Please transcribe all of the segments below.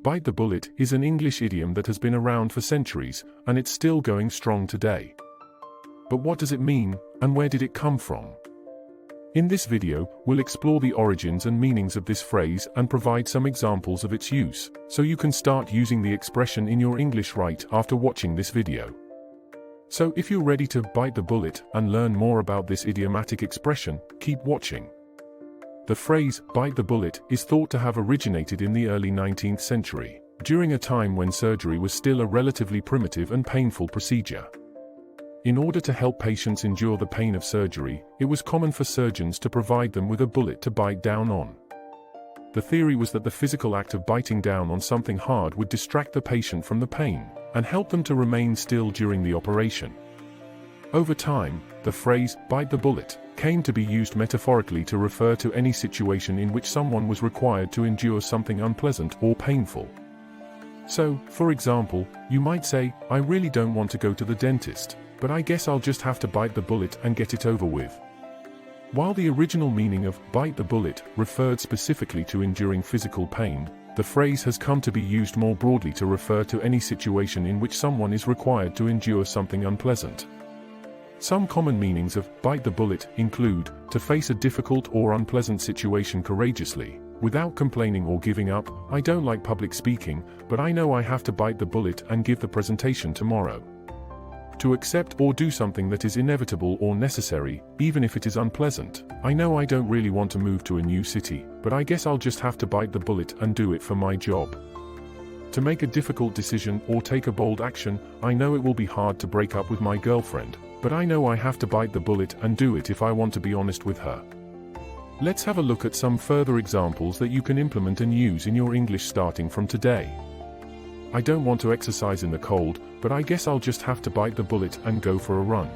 bite the bullet is an English idiom that has been around for centuries, and it's still going strong today. But what does it mean, and where did it come from? In this video, we'll explore the origins and meanings of this phrase and provide some examples of its use, so you can start using the expression in your English right after watching this video. So if you're ready to bite the bullet and learn more about this idiomatic expression, keep watching. The phrase, bite the bullet, is thought to have originated in the early 19th century, during a time when surgery was still a relatively primitive and painful procedure. In order to help patients endure the pain of surgery, it was common for surgeons to provide them with a bullet to bite down on. The theory was that the physical act of biting down on something hard would distract the patient from the pain, and help them to remain still during the operation. Over time, the phrase, bite the bullet, came to be used metaphorically to refer to any situation in which someone was required to endure something unpleasant or painful. So, for example, you might say, I really don't want to go to the dentist, but I guess I'll just have to bite the bullet and get it over with. While the original meaning of bite the bullet referred specifically to enduring physical pain, the phrase has come to be used more broadly to refer to any situation in which someone is required to endure something unpleasant. Some common meanings of bite the bullet include to face a difficult or unpleasant situation courageously, without complaining or giving up. I don't like public speaking, but I know I have to bite the bullet and give the presentation tomorrow. To accept or do something that is inevitable or necessary, even if it is unpleasant. I know I don't really want to move to a new city, but I guess I'll just have to bite the bullet and do it for my job. To make a difficult decision or take a bold action. I know it will be hard to break up with my girlfriend, but I know I have to bite the bullet and do it if I want to be honest with her. Let's have a look at some further examples that you can implement and use in your English starting from today. I don't want to exercise in the cold, but I guess I'll just have to bite the bullet and go for a run.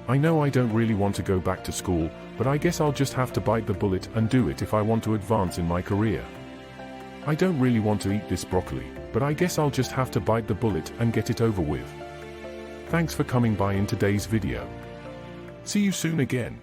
I know I don't really want to go back to school, but I guess I'll just have to bite the bullet and do it if I want to advance in my career. I don't really want to eat this broccoli, but I guess I'll just have to bite the bullet and get it over with. Thanks for coming by in today's video. See you soon again.